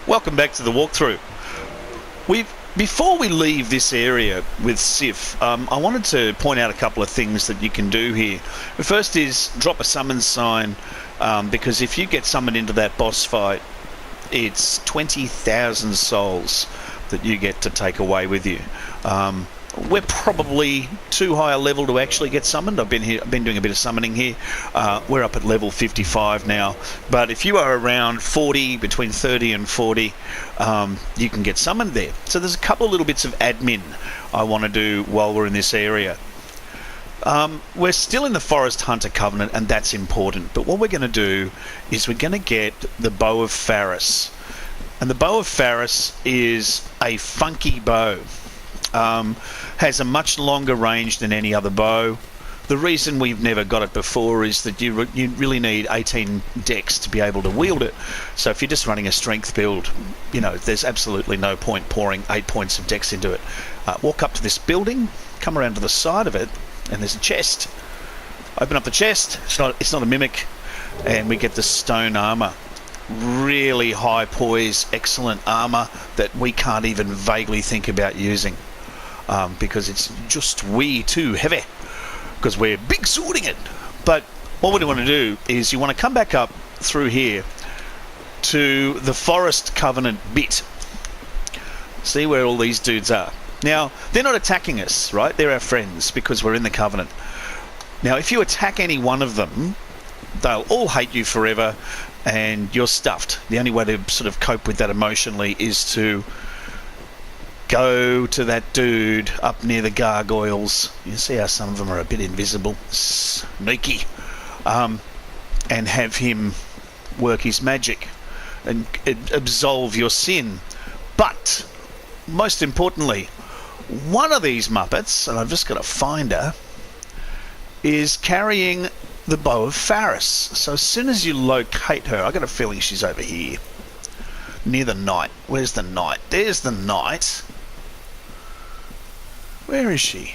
Welcome back to the walkthrough. Before we leave this area with Sif, I wanted to point out a couple of things that you can do here. The first is drop a summon sign, because if you get summoned into that boss fight, it's 20,000 souls that you get to take away with you. We're probably too high a level to actually get summoned. I've been doing a bit of summoning here. We're up at level 55 now. But if you are around 40, between 30 and 40, you can get summoned there. So there's a couple of little bits of admin I want to do while we're in this area. We're still in the Forest Hunter Covenant, and that's important. But what we're going to do is we're going to get the Bow of Faris. And the Bow of Faris is a funky bow. Has a much longer range than any other bow. The reason we've never got it before is that you really need 18 dex to be able to wield it. So if you're just running a strength build, there's absolutely no point pouring 8 points of dex into it. Walk up to this building, come around to the side of it, and there's a chest. Open up the chest. It's not a mimic, and we get the stone armor. Really high poise, excellent armor that we can't even vaguely think about using. Because it's just way too heavy, because we're big swording it. But what we want to do is you want to come back up through here to the Forest Covenant bit. See where all these dudes are. Now, they're not attacking us, right? They're our friends because we're in the Covenant. Now, if you attack any one of them, they'll all hate you forever and you're stuffed. The only way to sort of cope with that emotionally is to go to that dude up near the gargoyles. You see how some of them are a bit invisible, sneaky, and have him work his magic and absolve your sin. But most importantly, one of these Muppets, and I've just got to find her, is carrying the Bow of Faris. So as soon as you locate her, I got a feeling she's over here near the knight. Where's the knight? There's the knight. Where is she?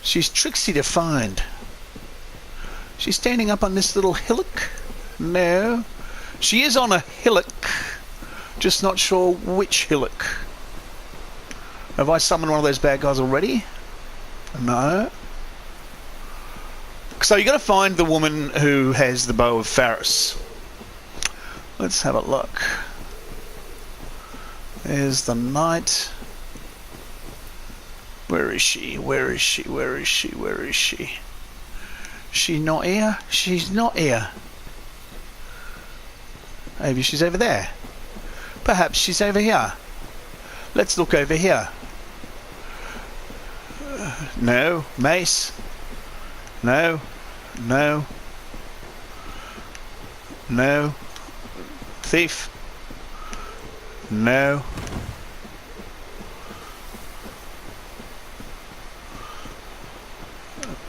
She's tricksy to find. She's standing up on this little hillock? No. She is on a hillock. Just not sure which hillock. Have I summoned one of those bad guys already? No. So you got to find the woman who has the Bow of Faris. Let's have a look. There's the knight. Where is she? Where is she? Where is she? Where is she? She's not here? She's not here. Maybe she's over there. Perhaps she's over here. Let's look over here. No. Mace. No. No. No. Thief. No.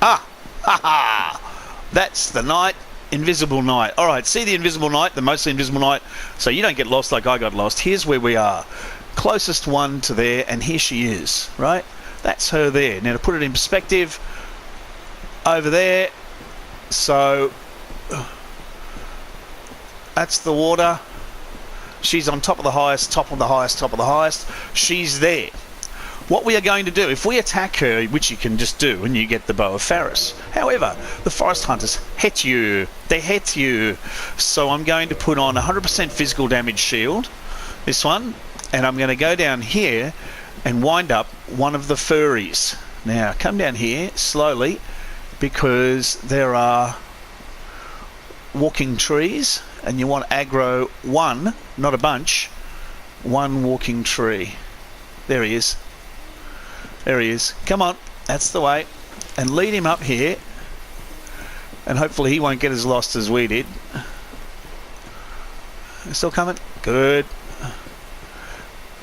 Ah! Ha ha! That's the knight. Invisible knight. Alright, see the invisible knight, the mostly invisible knight, so you don't get lost like I got lost. Here's where we are. Closest one to there, and here she is, right? That's her there. Now to put it in perspective, over there, so that's the water. She's on top of the highest, top of the highest, top of the highest. She's there. What we are going to do, if we attack her, which you can just do, and you get the Bow of Faris. However, the Forest Hunters hit you. They hit you. So I'm going to put on 100% physical damage shield, this one, and I'm going to go down here and wind up one of the furries. Now, come down here slowly, because there are walking trees, and you want to aggro one, not a bunch, one walking tree. There he is. There he is. Come on, that's the way. And lead him up here. And hopefully he won't get as lost as we did. Still coming? Good.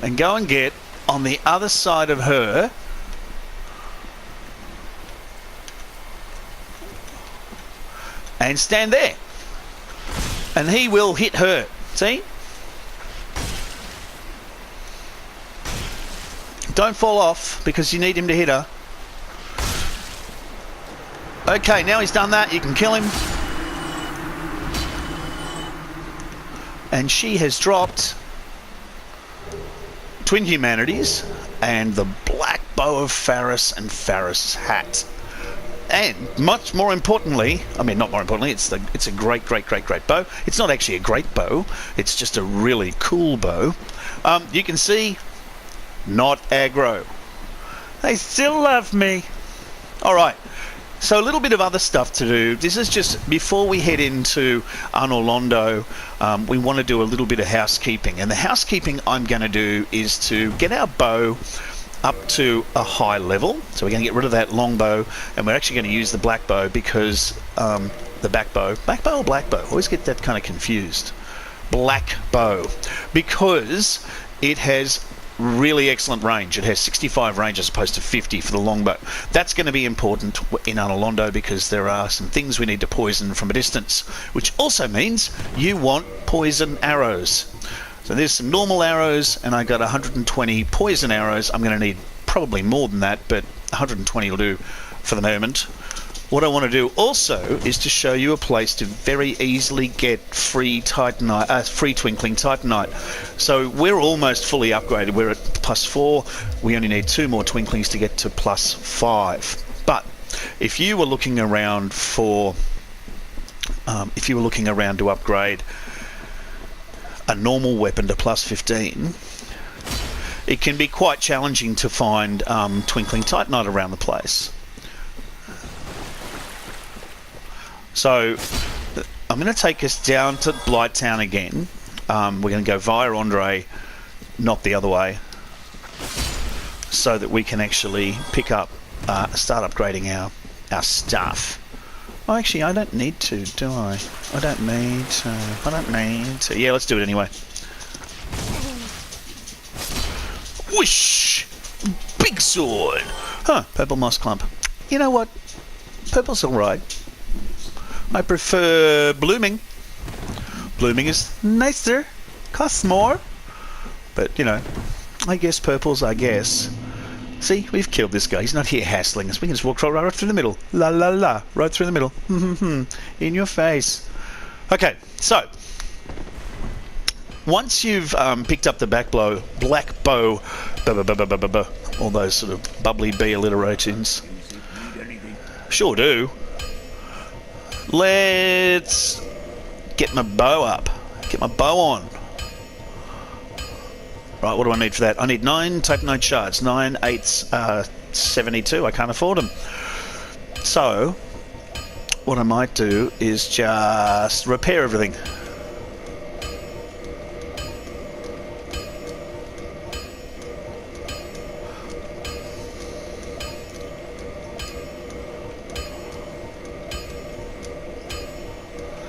And go and get on the other side of her. And stand there. And he will hit her. See? Don't fall off, because you need him to hit her. Okay, now he's done that, you can kill him. And she has dropped Twin Humanities, and the Black Bow of Faris and Faris' hat. And much more importantly, I mean, not more importantly, it's a great bow. It's not actually a great bow. It's just a really cool bow. You can see, not aggro. They still love me. All right. So a little bit of other stuff to do. This is just before we head into Anolondo. We want to do a little bit of housekeeping, and the housekeeping I'm going to do is to get our bow up to a high level. So we're going to get rid of that long bow, and we're actually going to use the black bow because the black bow or black bow, I always get that kind of confused. Black bow, because it has really excellent range. It has 65 range as opposed to 50 for the longbow. That's going to be important in Anolondo because there are some things we need to poison from a distance, which also means you want poison arrows. So there's some normal arrows, and I got 120 poison arrows. I'm going to need probably more than that, but 120 will do for the moment. What I want to do also is to show you a place to very easily get free Titanite, free Twinkling Titanite. So we're almost fully upgraded. We're at +4. We only need 2 more Twinklings to get to +5. But if you were looking around for, to upgrade a normal weapon to +15, it can be quite challenging to find Twinkling Titanite around the place. So I'm going to take us down to Blighttown again. We're going to go via Andre, not the other way, so that we can actually pick up, start upgrading our stuff. Oh, actually, I don't need to, do I? I don't need to. Yeah, let's do it anyway. Whoosh! Big sword! Huh, purple moss clump. You know what? Purple's alright. I prefer blooming. Blooming is nicer, costs more, but you know, I guess purple's, I guess. See, we've killed this guy. He's not here hassling us. We can just walk right through the middle. La la la, right through the middle. In your face. Okay, so once you've picked up the black bow, all those sort of bubbly bee alliterations. Sure do. Let's get my bow up. Get my bow on. Right, what do I need for that? I need 9 Titanite shards. 9 8s 72. I can't afford them. So, what I might do is just repair everything.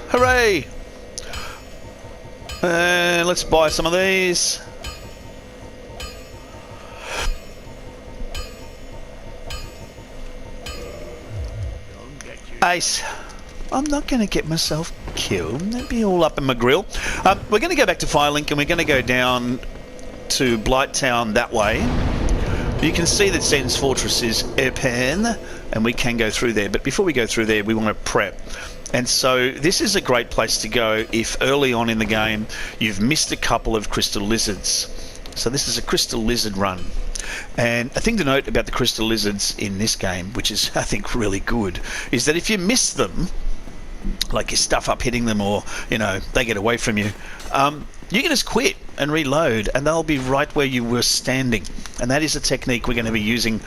Hooray! Let's buy some of these. Ace. I'm not going to get myself killed. That'd be all up in my grill. We're going to go back to Firelink, and we're going to go down to Blighttown that way. You can see that Sen's Fortress is open, and we can go through there. But before we go through there, we want to prep. And so this is a great place to go if early on in the game you've missed a couple of crystal lizards. So this is a crystal lizard run. And a thing to note about the crystal lizards in this game, which is I think really good, is that if you miss them, like you stuff up hitting them, or you know they get away from you, you can just quit and reload and they'll be right where you were standing. And that is a technique we're going to be using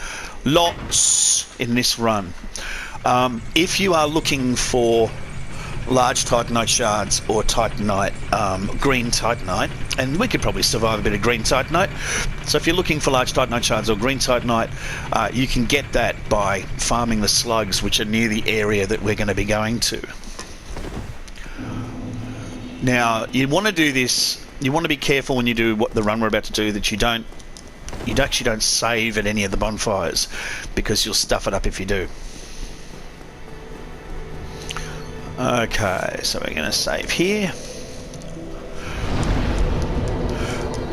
lots in this run. If you are looking for large Titanite shards or Titanite, green Titanite, and we could probably survive a bit of green Titanite. So if you're looking for large Titanite shards or green Titanite, you can get that by farming the slugs which are near the area that we're going to be going to. Now, you want to do this, you want to be careful when you do what the run we're about to do, that you actually don't save at any of the bonfires, because you'll stuff it up if you do. Okay, so we're going to save here.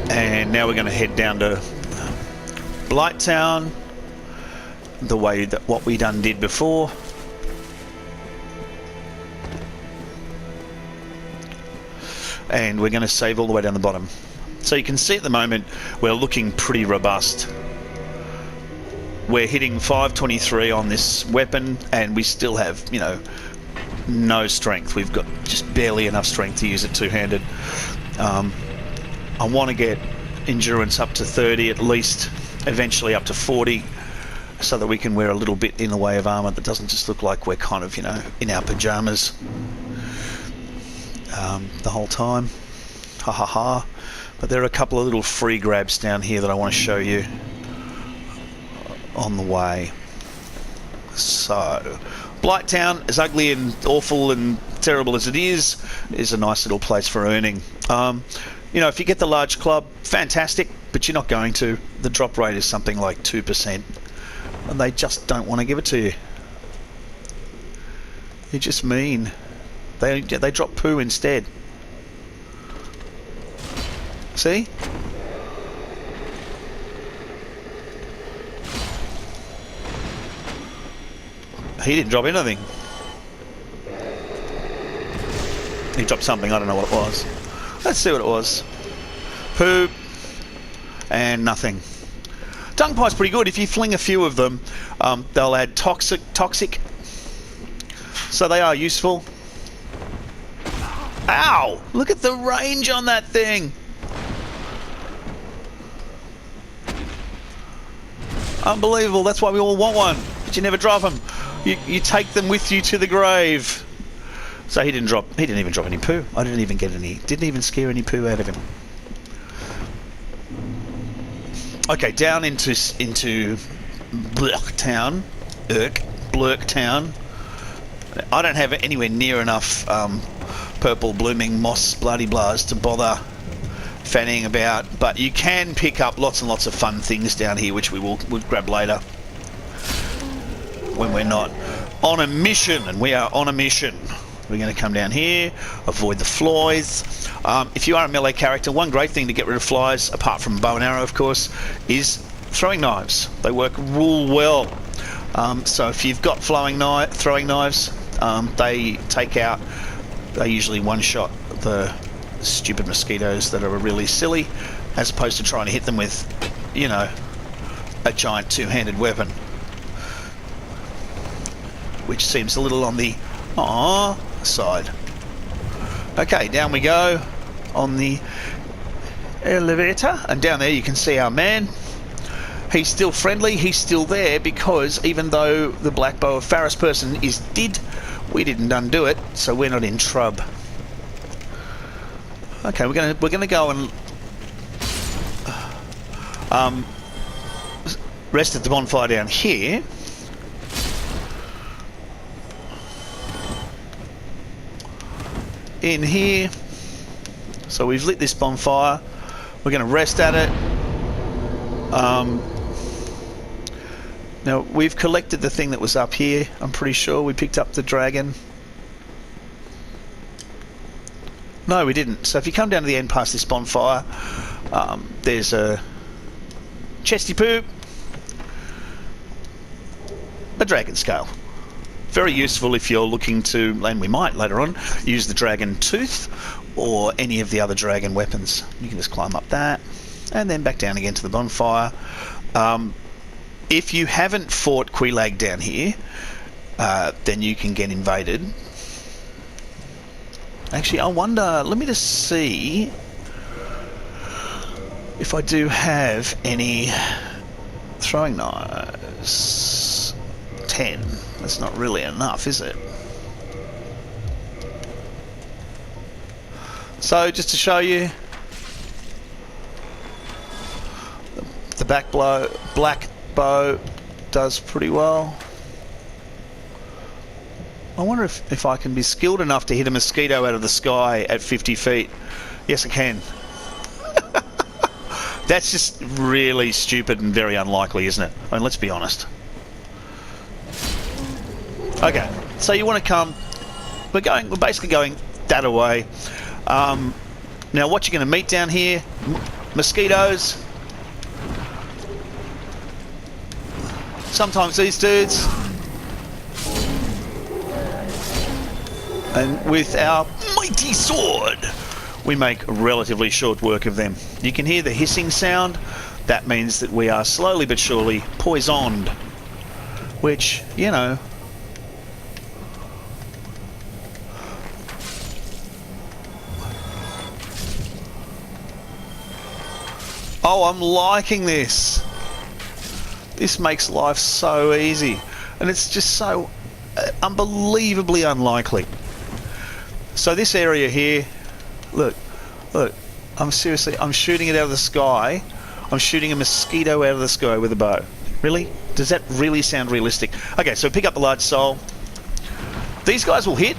And now we're going to head down to Blighttown, the way that what we done did before. And we're going to save all the way down the bottom. So you can see at the moment we're looking pretty robust. We're hitting 523 on this weapon, and we still have, you know, no strength. We've got just barely enough strength to use it two-handed. I want to get endurance up to 30 at least, eventually up to 40, so that we can wear a little bit in the way of armour that doesn't just look like we're kind of, you know, in our pyjamas the whole time. Ha ha ha. But there are a couple of little free grabs down here that I want to show you on the way. So, Blighttown, as ugly and awful and terrible as it is a nice little place for earning. You know, if you get the large club, fantastic, but you're not going to. The drop rate is something like 2%, and they just don't want to give it to you. You're just mean. They drop poo instead. See? He didn't drop anything. He dropped something, I don't know what it was. Let's see what it was. Poo. And nothing. Dung pie's pretty good. If you fling a few of them, they'll add toxic. So they are useful. Ow! Look at the range on that thing! Unbelievable, that's why we all want one. But you never drop them. You take them with you to the grave. So he didn't even drop any poo. I didn't even scare any poo out of him. Okay, down into Blurktown. Blurktown. I don't have anywhere near enough purple blooming moss bloody blahs to bother fanning about, but you can pick up lots and lots of fun things down here, which we'll grab later when we're not on a mission. And we are on a mission. We're going to come down here, avoid the flies. If you are a melee character, one great thing to get rid of flies, apart from bow and arrow of course, is throwing knives. They work real well. So if you've got throwing knives, they usually one-shot the stupid mosquitoes that are really silly, as opposed to trying to hit them with, you know, a giant two-handed weapon, which seems a little on the side. Okay, down we go on the elevator, and down there you can see our man. He's still friendly, he's still there, because even though the Black Bow of Faris person is dead, we didn't undo it, so we're not in trub. Okay, we're gonna go and rest at the bonfire down here. In here. So we've lit this bonfire. We're going to rest at it. Now we've collected the thing that was up here. I'm pretty sure we picked up the dragon. No, we didn't. So if you come down to the end past this bonfire, there's a chesty poo, a dragon scale. Very useful if you're looking to, and we might later on, use the dragon tooth or any of the other dragon weapons. You can just climb up that and then back down again to the bonfire. If you haven't fought Quelaag down here, then you can get invaded. Actually, I wonder, let me just see if I do have any throwing knives. 10. That's not really enough, is it? So, just to show you, the black bow does pretty well. I wonder if I can be skilled enough to hit a mosquito out of the sky at 50 feet. Yes, I can. That's just really stupid and very unlikely, isn't it? I mean, let's be honest. Okay, so you want to come. We're basically going that away. Now, what you're going to meet down here? Mosquitoes. Sometimes these dudes. And with our mighty sword, we make relatively short work of them. You can hear the hissing sound. That means that we are slowly but surely poisoned, which, you know, oh, I'm liking this. This makes life so easy, and it's just so unbelievably unlikely. So this area here, look, I'm shooting it out of the sky. I'm shooting a mosquito out of the sky with a bow. Really? Does that really sound realistic? Okay, so pick up the large soul. These guys will hit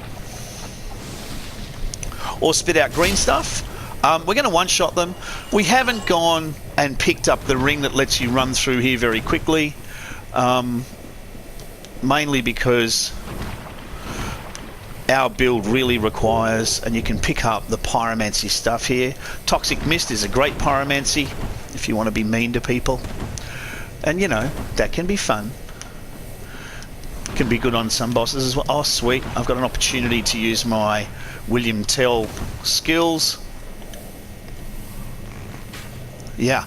or spit out green stuff. We're going to one-shot them. We haven't gone and picked up the ring that lets you run through here very quickly, mainly because our build really requires, and you can pick up the pyromancy stuff here. Toxic Mist is a great pyromancy if you want to be mean to people. And, you know, that can be fun. Can be good on some bosses as well. Oh, sweet. I've got an opportunity to use my William Tell skills. Yeah.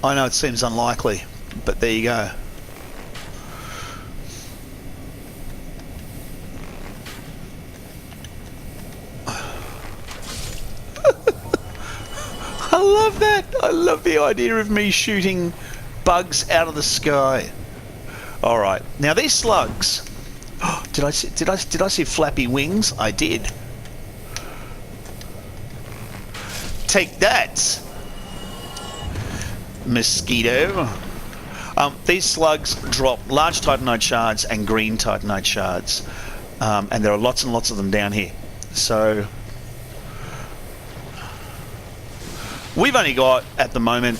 I know it seems unlikely, but there you go. I love that. I love the idea of me shooting bugs out of the sky. All right. Now these slugs. Did I see flappy wings? I did. Take that, mosquito. These slugs drop large titanite shards and green titanite shards, and there are lots and lots of them down here. So we've only got at the moment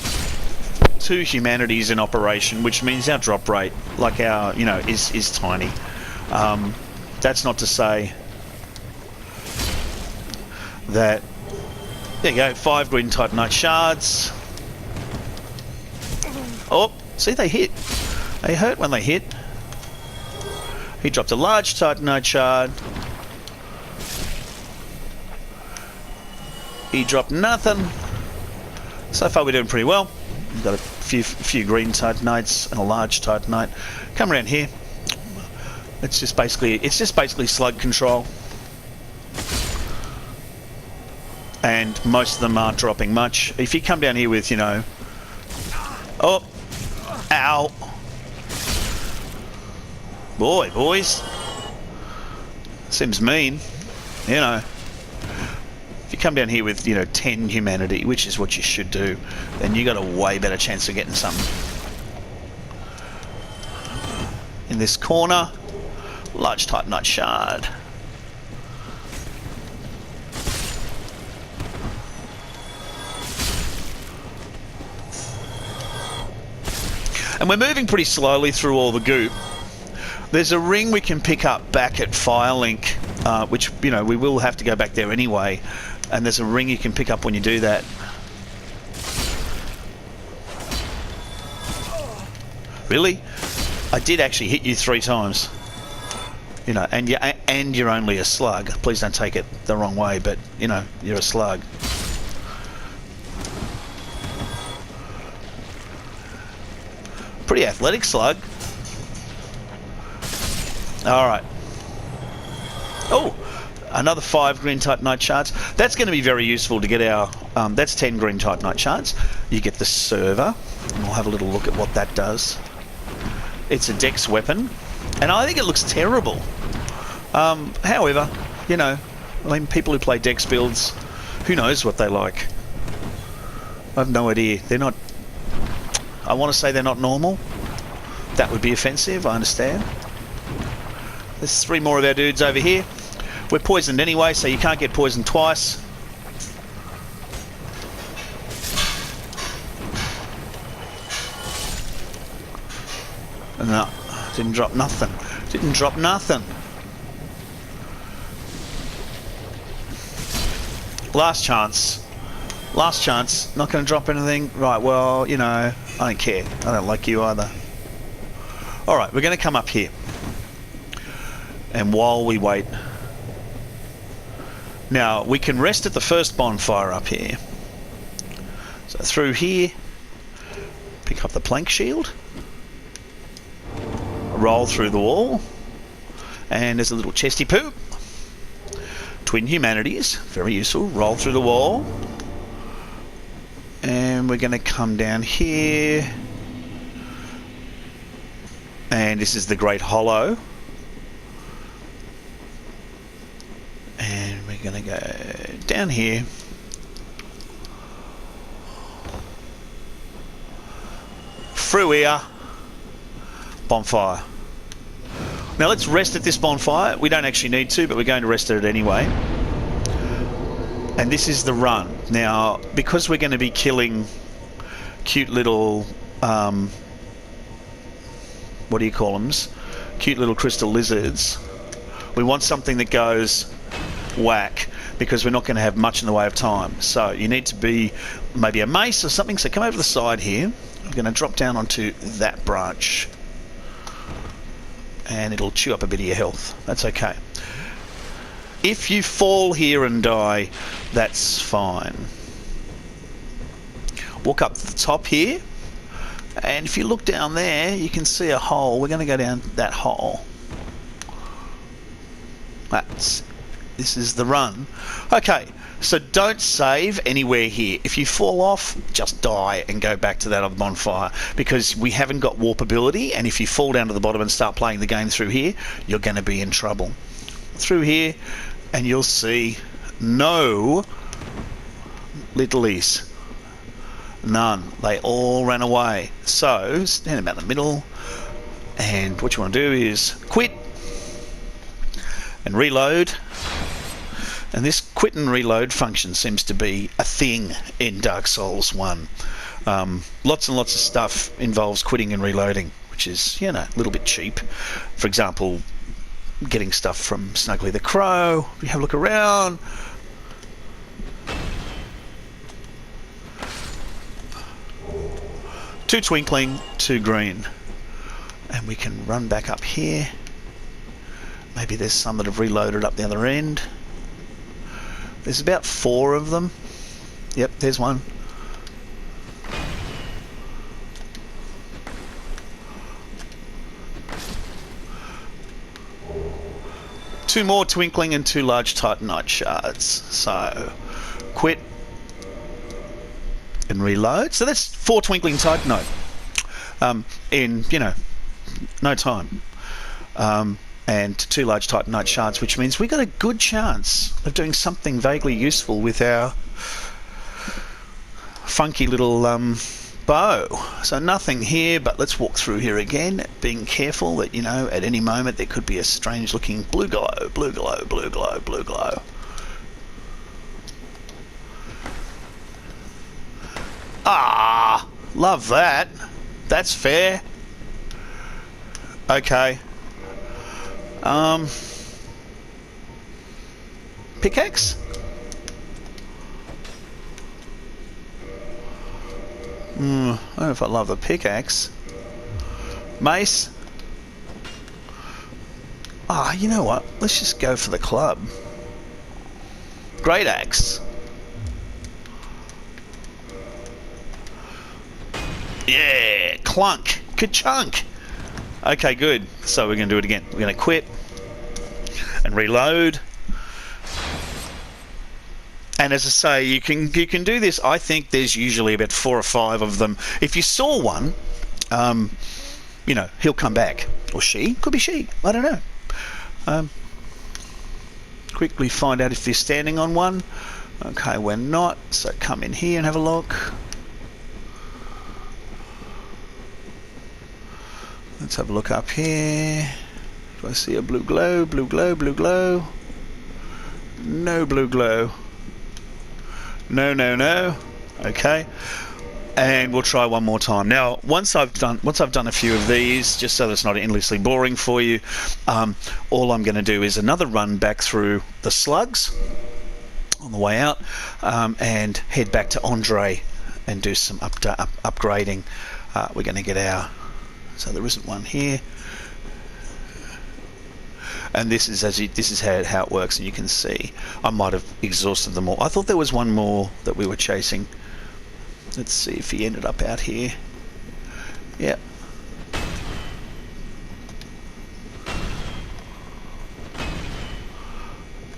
2 humanities in operation, which means our drop rate, like our, you know, is tiny. That's not to say that. There you go, 5 green titanite shards. Oh, see, they hit. They hurt when they hit. He dropped a large titanite shard. He dropped nothing. So far we're doing pretty well. We've got a few green titanites and a large titanite. Come around here. It's just basically slug control. And most of them aren't dropping much. If you come down here with, you know... Oh! Ow! Boys. Seems mean. You know. If you come down here with, you know, 10 humanity, which is what you should do, then you got a way better chance of getting something. In this corner, large titanite shard. And we're moving pretty slowly through all the goop. There's a ring we can pick up back at Firelink, which, you know, we will have to go back there anyway. And there's a ring you can pick up when you do that. Really? I did actually hit you 3 times. You know, and you're only a slug. Please don't take it the wrong way, but, you know, you're a slug. Pretty athletic slug. Alright. Oh! Another 5 green titanite shards. That's going to be very useful to get our... that's 10 green titanite shards. You get the server. And we'll have a little look at what that does. It's a dex weapon. And I think it looks terrible. However, you know, I mean, people who play dex builds, who knows what they like. I have no idea. They're not... I want to say they're not normal. That would be offensive, I understand. There's 3 more of our dudes over here. We're poisoned anyway, so you can't get poisoned twice. No, didn't drop nothing. Didn't drop nothing. Last chance. Last chance. Not going to drop anything. Right, well, you know, I don't care. I don't like you either. Alright, we're going to come up here. And while we wait Now, we can rest at the first bonfire up here. So through here, pick up the plank shield, roll through the wall, and there's a little chesty poo. Twin humanities, very useful. Roll through the wall. And we're going to come down here. And this is the Great Hollow. And we're going to go down here. Through here. Bonfire. Now let's rest at this bonfire. We don't actually need to, but we're going to rest at it anyway. And this is the run. Now, because we're going to be killing cute little, what do you call them? Cute little crystal lizards. We want something that goes whack, because we're not going to have much in the way of time. So you need to be maybe a mace or something. So come over the side here. I'm going to drop down onto that branch. And it'll chew up a bit of your health. That's okay. If you fall here and die, that's fine. Walk up to the top here, and if you look down there, you can see a hole. We're going to go down that hole. This is the run. Okay, so don't save anywhere here. If you fall off, just die and go back to that other bonfire, because we haven't got warp ability, and if you fall down to the bottom and start playing the game through here, you're going to be in trouble. Through here, and you'll see no littlies. None. They all ran away. So stand about the middle, and what you want to do is quit and reload. And this quit and reload function seems to be a thing in Dark Souls 1. Lots and lots of stuff involves quitting and reloading, which is, you know, a little bit cheap. For example, getting stuff from Snuggly the Crow. We have a look around. Two twinkling, two green. And we can run back up here. Maybe there's some that have reloaded up the other end. There's about 4 of them. Yep, there's one. Two more twinkling and 2 large titanite shards. So, quit and reload. So that's 4 twinkling titanite in, you know, no time. And 2 large titanite shards, which means we got a good chance of doing something vaguely useful with our funky little bow. So nothing here, but let's walk through here again, being careful that, you know, at any moment there could be a strange looking blue glow, blue glow, blue glow, blue glow. Ah, love that. That's fair. Okay. Pickaxe? I don't know if I love the pickaxe. Mace? Ah, you know what? Let's just go for the club. Great axe. Yeah, clunk, ka-chunk. Okay, good. So we're going to do it again. We're going to quit and reload. And as I say, you can do this. I think there's usually about 4 or 5 of them. If you saw one, you know, he'll come back. Or she. Could be she. I don't know. Quickly find out if you're standing on one. Okay, we're not. So come in here and have a look. Let's have a look up here. Do I see a blue glow? Blue glow, blue glow. No blue glow. No, no, no. Okay. And we'll try one more time. Now, once I've done a few of these, just so that it's not endlessly boring for you, all I'm going to do is another run back through the slugs on the way out, and head back to Andre and do some upgrading. We're going to get our... So there isn't one here. And this is this is how it works, and you can see I might have exhausted them all. I thought there was one more that we were chasing. Let's see if he ended up out here. Yeah.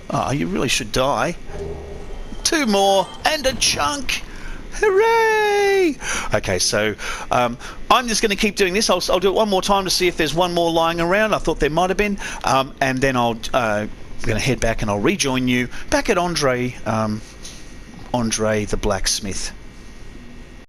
Oh, you really should die. 2 more and a chunk. Hooray! Okay, so I'm just going to keep doing this. I'll do it one more time to see if there's one more lying around. I thought there might have been. And then I'm going to head back and I'll rejoin you back at Andre the blacksmith.